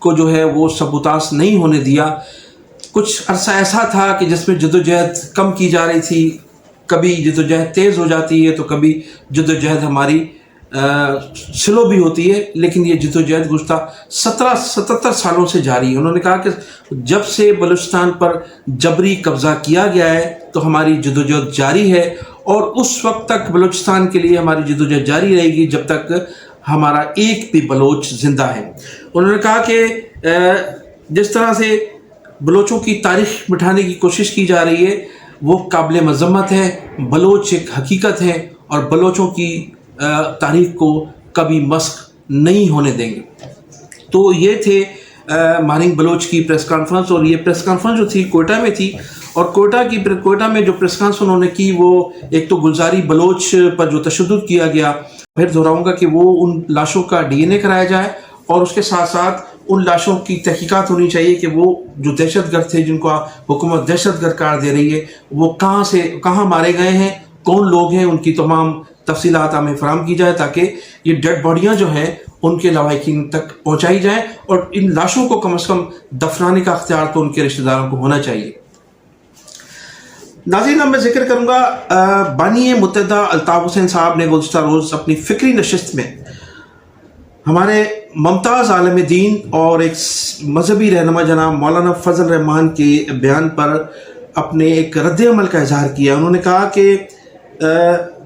کو جو ہے وہ سبوتاس نہیں ہونے دیا. کچھ عرصہ ایسا تھا کہ جس میں جدوجہد کم کی جا رہی تھی، کبھی جدوجہد تیز ہو جاتی ہے تو کبھی جدوجہد ہماری سلو بھی ہوتی ہے، لیکن یہ جدوجہد گزشتہ 77 سالوں سے جاری ہے. انہوں نے کہا کہ جب سے بلوچستان پر جبری قبضہ کیا گیا ہے تو ہماری جدوجہد جاری ہے، اور اس وقت تک بلوچستان کے لیے ہماری جدوجہد جاری رہے گی جب تک ہمارا ایک بھی بلوچ زندہ ہے. انہوں نے کہا کہ جس طرح سے بلوچوں کی تاریخ مٹھانے کی کوشش کی جا رہی ہے وہ قابل مذمت ہے. بلوچ ایک حقیقت ہے اور بلوچوں کی تاریخ کو کبھی مسخ نہیں ہونے دیں گے. تو یہ تھے ماننگ بلوچ کی پریس کانفرنس، اور یہ پریس کانفرنس جو تھی کوئٹہ میں تھی، اور کوئٹہ میں جو پریس کانفرنس انہوں نے کی وہ ایک تو گلزاری بلوچ پر جو تشدد کیا گیا، پھر دہراؤں گا کہ وہ ان لاشوں کا DNA کرایا جائے، اور اس کے ساتھ ساتھ ان لاشوں کی تحقیقات ہونی چاہیے کہ وہ جو دہشت گرد تھے جن کو حکومت دہشت گرد قرار دے رہی ہے وہ کہاں مارے گئے ہیں، کون لوگ ہیں، ان کی تمام تفصیلات ہمیں فراہم کی جائے تاکہ یہ ڈیڈ باڈیاں جو ہیں ان کے لواحقین تک پہنچائی جائیں، اور ان لاشوں کو کم از کم دفنانے کا اختیار تو ان کے رشتہ داروں کو ہونا چاہیے. ناظرین، میں ذکر کروں گا بانی متحدہ الطاف حسین صاحب نے گزشتہ روز اپنی فکری نشست میں ہمارے ممتاز عالم دین اور ایک مذہبی رہنما جناب مولانا فضل الرحمان کے بیان پر اپنے ایک رد عمل کا اظہار کیا. انہوں نے کہا کہ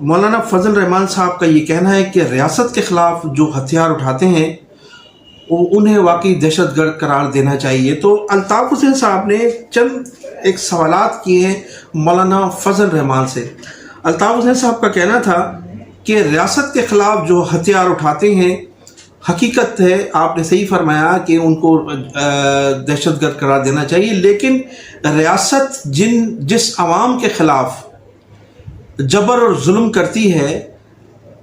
مولانا فضل الرحمان صاحب کا یہ کہنا ہے کہ ریاست کے خلاف جو ہتھیار اٹھاتے ہیں انہیں واقعی دہشت گرد قرار دینا چاہیے. تو الطاف حسین صاحب نے چند ایک سوالات کیے ہیں مولانا فضل الرحمان سے. الطاف حسین صاحب کا کہنا تھا کہ ریاست کے خلاف جو ہتھیار اٹھاتے ہیں، حقیقت ہے آپ نے صحیح فرمایا کہ ان کو دہشت گرد قرار دینا چاہیے، لیکن ریاست جس عوام کے خلاف جبر اور ظلم کرتی ہے،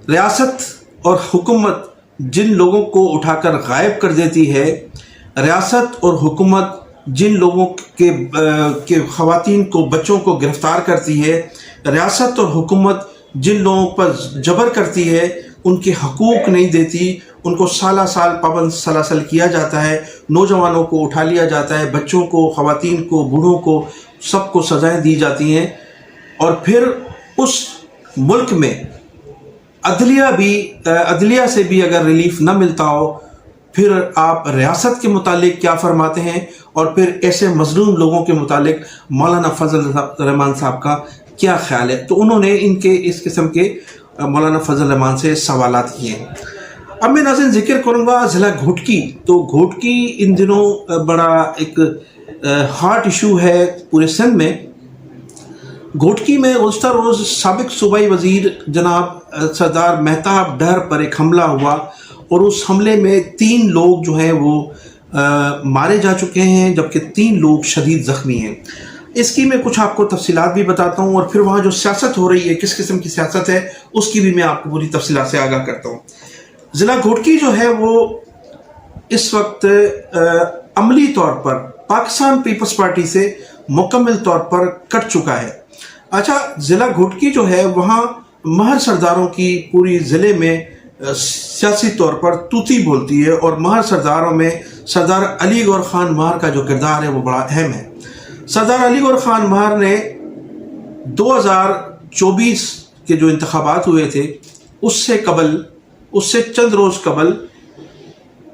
ریاست اور حکومت جن لوگوں کو اٹھا کر غائب کر دیتی ہے، ریاست اور حکومت جن لوگوں کے خواتین کو بچوں کو گرفتار کرتی ہے، ریاست اور حکومت جن لوگوں پر جبر کرتی ہے، ان کے حقوق نہیں دیتی، ان کو سالہ سال پابند سلاسل کیا جاتا ہے، نوجوانوں کو اٹھا لیا جاتا ہے، بچوں کو، خواتین کو، بوڑھوں کو، سب کو سزائیں دی جاتی ہیں، اور پھر اس ملک میں عدلیہ سے بھی اگر ریلیف نہ ملتا ہو، پھر آپ ریاست کے متعلق کیا فرماتے ہیں، اور پھر ایسے مظلوم لوگوں کے متعلق مولانا فضل الرحمان صاحب کا کیا خیال ہے. تو انہوں نے ان کے اس قسم کے مولانا فضل الرحمان سے سوالات کیے ہیں. اب میں ناظرین ذکر کروں گا ضلع گھوٹکی. تو گھوٹکی ان دنوں بڑا ایک ہارٹ ایشو ہے پورے سندھ میں. گھوٹکی میں گزشتہ روز سابق صوبائی وزیر جناب سردار مہتاب ڈہر پر ایک حملہ ہوا، اور اس حملے میں 3 لوگ جو ہیں وہ مارے جا چکے ہیں، جبکہ 3 لوگ شدید زخمی ہیں. اس کی میں کچھ آپ کو تفصیلات بھی بتاتا ہوں، اور پھر وہاں جو سیاست ہو رہی ہے کس قسم کی سیاست ہے اس کی بھی میں آپ کو پوری تفصیلات سے آگاہ کرتا ہوں. ضلع گھوٹکی جو ہے وہ اس وقت عملی طور پر پاکستان پیپلز پارٹی سے مکمل طور پر کٹ چکا ہے. اچھا، ضلع گھوٹکی جو ہے وہاں مہر سرداروں کی پوری ضلع میں سیاسی طور پر توتی بولتی ہے، اور مہر سرداروں میں سردار علی گور خان مہر کا جو کردار ہے وہ بڑا اہم ہے. سردار علی گور خان مہر نے 2024 کے جو انتخابات ہوئے تھے اس سے چند روز قبل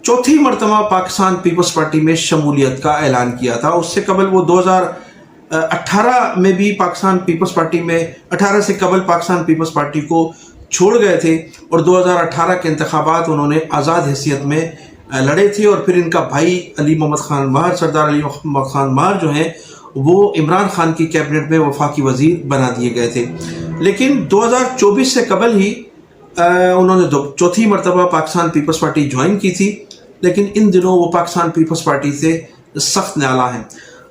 چوتھی مرتبہ پاکستان پیپلز پارٹی میں شمولیت کا اعلان کیا تھا. اس سے قبل وہ 2018 میں بھی پاکستان پیپلز پارٹی میں 18 سے قبل پاکستان پیپلز پارٹی کو چھوڑ گئے تھے، اور 2018 کے انتخابات انہوں نے آزاد حیثیت میں لڑے تھے. اور پھر ان کا بھائی علی محمد خان مہر، سردار علی محمد خان مہر جو ہیں وہ عمران خان کی کیبنٹ میں وفاقی وزیر بنا دیے گئے تھے. لیکن 2024 سے قبل ہی انہوں نے چوتھی مرتبہ پاکستان پیپلز پارٹی جوائن کی تھی، لیکن ان دنوں وہ پاکستان پیپلز پارٹی سے سخت نالاں ہیں.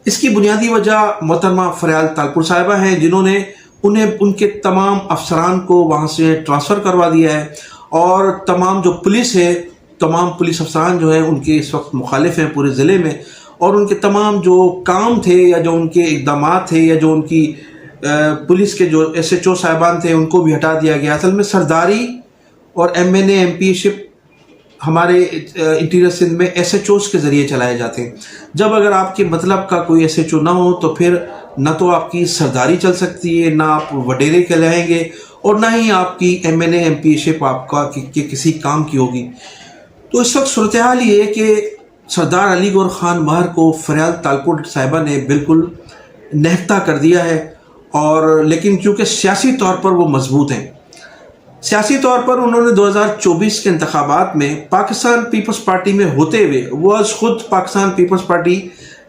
اس کی بنیادی وجہ محترمہ فریال تالپور صاحبہ ہیں، جنہوں نے ان کے تمام افسران کو وہاں سے ٹرانسفر کروا دیا ہے، اور تمام جو پولیس ہے، تمام پولیس افسران جو ہیں ان کے اس وقت مخالف ہیں پورے ضلع میں، اور ان کے تمام جو کام تھے یا جو ان کے اقدامات تھے یا جو ان کی پولیس کے جو SHO صاحبان تھے ان کو بھی ہٹا دیا گیا. اصل میں سرداری اور MNA MP شپ ہمارے انٹیریئر سندھ میں ایس ایچ اوز کے ذریعے چلائے جاتے ہیں. جب اگر آپ کے مطلب کا کوئی ایس ایچ او نہ ہو تو پھر نہ تو آپ کی سرداری چل سکتی ہے، نہ آپ وڈیرے کہلائیں گے، اور نہ ہی آپ کی M N A M P ship آپ کا کسی کام کی ہوگی. تو اس وقت صورتحال یہ ہے کہ سردار علی گور خان مہر کو فریال تالپور صاحبہ نے بالکل نہتا کر دیا ہے. اور لیکن چونکہ سیاسی طور پر وہ مضبوط ہیں، سیاسی طور پر انہوں نے 2024 کے انتخابات میں پاکستان پیپلز پارٹی میں ہوتے ہوئے، وہ از خود پاکستان پیپلز پارٹی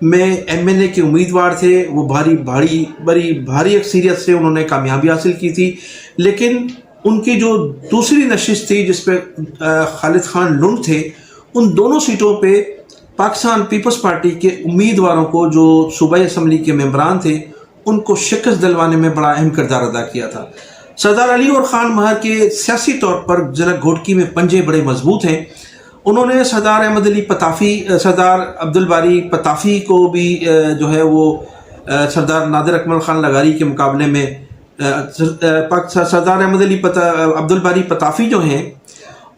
میں ایم این اے کے امیدوار تھے، وہ بڑی اکثریت سے انہوں نے کامیابی حاصل کی تھی. لیکن ان کی جو دوسری نشست تھی جس پہ خالد خان لنڈ تھے، ان دونوں سیٹوں پہ پاکستان پیپلز پارٹی کے امیدواروں کو، جو صوبائی اسمبلی کے ممبران تھے، ان کو شکست دلوانے میں بڑا اہم کردار ادا کیا تھا. سردار علی گور خان مہر کے سیاسی طور پر ضلع گھوٹکی میں پنجے بڑے مضبوط ہیں. انہوں نے سردار احمد علی پتافی، سردار عبدالباری پتافی کو بھی جو ہے وہ سردار نادر اکمل خان لغاری کے مقابلے میں، سردار احمد علی عبدالباری پتافی جو ہیں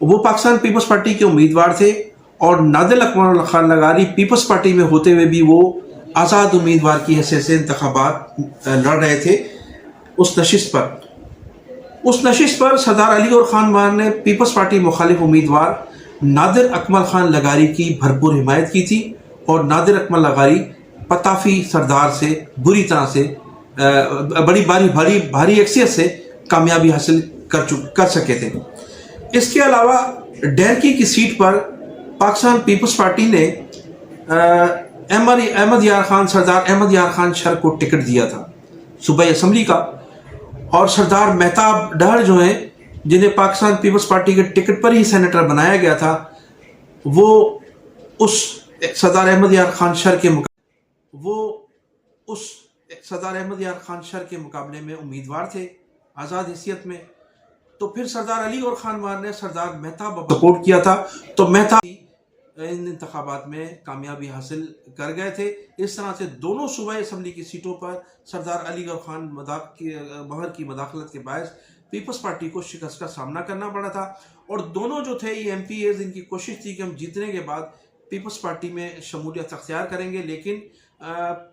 وہ پاکستان پیپلز پارٹی کے امیدوار تھے، اور نادر اکمل خان لغاری پیپلز پارٹی میں ہوتے ہوئے بھی وہ آزاد امیدوار کی حیثیت سے انتخابات لڑ رہے تھے اس نشست پر. اس نشست پر سردار علی گور خان مہر نے پیپلز پارٹی مخالف امیدوار نادر اکمل خان لغاری کی بھرپور حمایت کی تھی، اور نادر اکمل لغاری پتافی سردار سے بری طرح سے بڑی بھاری اکثریت سے کامیابی حاصل کر سکے تھے. اس کے علاوہ ڈیرکی کی سیٹ پر پاکستان پیپلز پارٹی نے احمد یار خان، سردار احمد یار خان شر کو ٹکٹ دیا تھا صوبائی اسمبلی کا، اور سردار مہتاب ڈہر جو ہیں جنہیں پاکستان پیپلز پارٹی کے ٹکٹ پر ہی سینیٹر بنایا گیا تھا، وہ اس سردار احمد یار خان شر کے مقابلے میں امیدوار تھے آزاد حیثیت میں. تو پھر سردار علی گور خان مہر نے سردار مہتاب سپورٹ کیا تھا، تو مہتاب ان انتخابات میں کامیابی حاصل کر گئے تھے. اس طرح سے دونوں صوبائی اسمبلی کی سیٹوں پر سردار علی گور خان مہر کی مداخلت کے باعث پیپلز پارٹی کو شکست کا سامنا کرنا پڑا تھا. اور دونوں جو تھے یہ ایم پی ایز، ان کی کوشش تھی کہ ہم جیتنے کے بعد پیپلز پارٹی میں شمولیت اختیار کریں گے، لیکن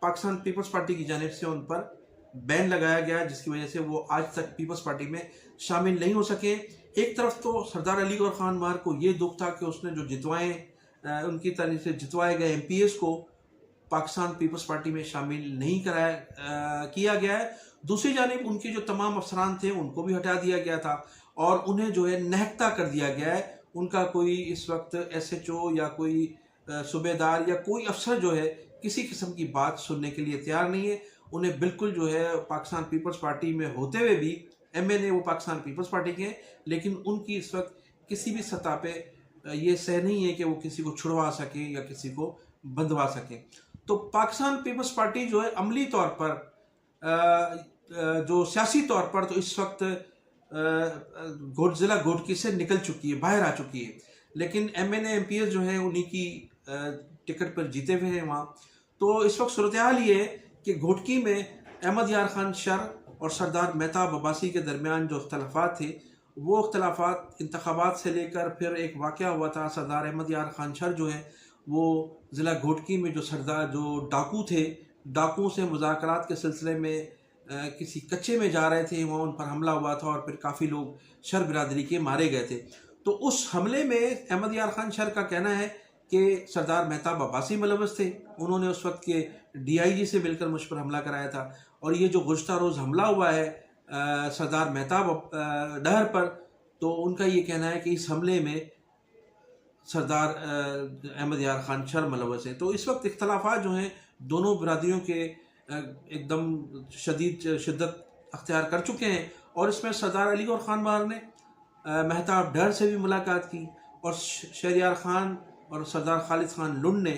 پاکستان پیپلز پارٹی کی جانب سے ان پر بین لگایا گیا، جس کی وجہ سے وہ آج تک پیپلز پارٹی میں شامل نہیں ہو سکے. ایک طرف تو سردار علی گور خان مہر کو یہ دکھ تھا کہ اس نے جو ان کی طرف سے جتوائے گئے ایم پی ایز کو پاکستان پیپلز پارٹی میں شامل نہیں کیا گیا ہے. دوسری جانب ان کے جو تمام افسران تھے ان کو بھی ہٹا دیا گیا تھا، اور انہیں جو ہے نہتا کر دیا گیا ہے. ان کا کوئی اس وقت ایس ایچ او یا کوئی صوبے دار یا کوئی افسر جو ہے کسی قسم کی بات سننے کے لیے تیار نہیں ہے. انہیں بالکل جو ہے پاکستان پیپلز پارٹی میں ہوتے ہوئے بھی ایم این اے وہ پاکستان پیپلز پارٹی کے ہیں، لیکن ان کی اس وقت کسی بھی سطح پہ یہ سہ نہیں ہے کہ وہ کسی کو چھڑوا سکیں یا کسی کو بندوا سکیں. تو پاکستان پیپلز پارٹی جو ہے عملی طور پر جو سیاسی طور پر تو اس وقت ضلع گھوٹکی سے نکل چکی ہے، باہر آ چکی ہے، لیکن M N A M P S جو ہے انہی کی ٹکٹ پر جیتے ہوئے ہیں وہاں. تو اس وقت صورتحال یہ ہے کہ گھوٹکی میں احمد یار خان شر اور سردار مہتاب عباسی کے درمیان جو اختلافات تھے، وہ اختلافات انتخابات سے لے کر پھر ایک واقعہ ہوا تھا. سردار احمد یار خان شر جو ہیں وہ ضلع گھوٹکی میں جو ڈاکو تھے، ڈاکوؤں سے مذاکرات کے سلسلے میں کسی کچے میں جا رہے تھے، وہاں ان پر حملہ ہوا تھا اور پھر کافی لوگ شر برادری کے مارے گئے تھے. تو اس حملے میں احمد یار خان شر کا کہنا ہے کہ سردار مہتاب عباسی ملوث تھے. انہوں نے اس وقت کے ڈی آئی جی سے مل کر مجھ پر حملہ کرایا تھا. اور یہ جو گزشتہ روز حملہ ہوا ہے سردار مہتاب ڈہر پر، تو ان کا یہ کہنا ہے کہ اس حملے میں سردار احمد یار خان شر ملوث ہے. تو اس وقت اختلافات جو ہیں دونوں برادریوں کے ایک دم شدت اختیار کر چکے ہیں. اور اس میں سردار علی گور خان مہر نے مہتاب ڈہر سے بھی ملاقات کی، اور شہریار خان اور سردار خالد خان لنڈ نے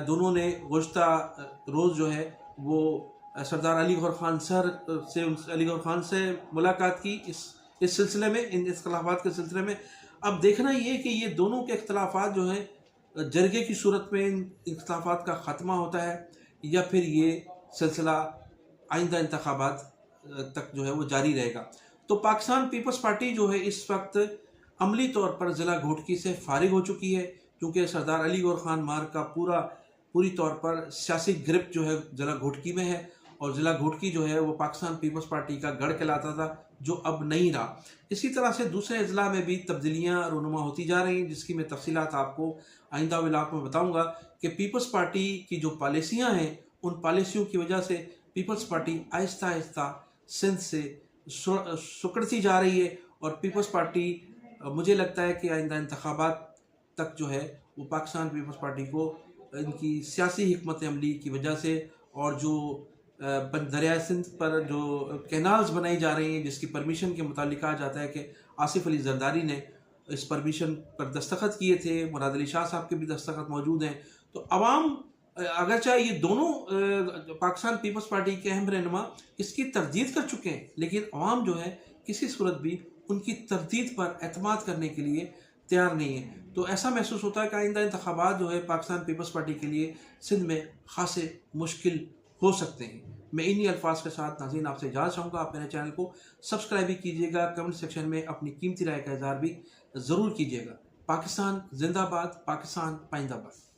دونوں نے گزشتہ روز جو ہے وہ سردار علی گور خان سے ملاقات کی اس سلسلے میں، ان اختلافات کے سلسلے میں. اب دیکھنا یہ کہ یہ دونوں کے اختلافات جو ہیں جرگے کی صورت میں ان اختلافات کا خاتمہ ہوتا ہے، یا پھر یہ سلسلہ آئندہ انتخابات تک جو ہے وہ جاری رہے گا. تو پاکستان پیپلز پارٹی جو ہے اس وقت عملی طور پر ضلع گھوٹکی سے فارغ ہو چکی ہے، کیونکہ سردار علی گور خان مار کا پوری طور پر سیاسی گرپ جو ہے ضلع گھوٹکی میں ہے، اور ضلع گھوٹکی جو ہے وہ پاکستان پیپلز پارٹی کا گڑھ کہلاتا تھا، جو اب نہیں رہا۔ اسی طرح سے دوسرے اضلاع میں بھی تبدیلیاں رونما ہوتی جا رہی ہیں، جس کی میں تفصیلات آپ کو آئندہ ولاگ میں بتاؤں گا کہ پیپلز پارٹی کی جو پالیسیاں ہیں، ان پالیسیوں کی وجہ سے پیپلز پارٹی آہستہ آہستہ سندھ سے سکڑتی جا رہی ہے، اور پیپلز پارٹی مجھے لگتا ہے کہ آئندہ انتخابات تک جو ہے وہ پاکستان پیپلز پارٹی کو ان کی سیاسی حکمت عملی کی وجہ سے، اور جو دریائے سندھ پر جو کینالز بنائی جا رہی ہیں، جس کی پرمیشن کے متعلق کہا جاتا ہے کہ آصف علی زرداری نے اس پرمیشن پر دستخط کیے تھے، مراد علی شاہ صاحب کے بھی دستخط موجود ہیں، تو عوام اگرچہ یہ دونوں پاکستان پیپلز پارٹی کے اہم رہنما اس کی تردید کر چکے ہیں، لیکن عوام جو ہے کسی صورت بھی ان کی تردید پر اعتماد کرنے کے لیے تیار نہیں ہے۔ تو ایسا محسوس ہوتا ہے کہ آئندہ انتخابات جو ہے پاکستان پیپلز پارٹی کے لیے سندھ میں خاصے مشکل ہو سکتے ہیں۔ میں انہی الفاظ کے ساتھ ناظرین آپ سے اجازت چاہوں گا۔ آپ میرے چینل کو سبسکرائب بھی کیجیے گا، کمنٹ سیکشن میں اپنی قیمتی رائے کا اظہار بھی ضرور کیجیے گا۔ پاکستان زندہ باد، پاکستان پائندہ باد۔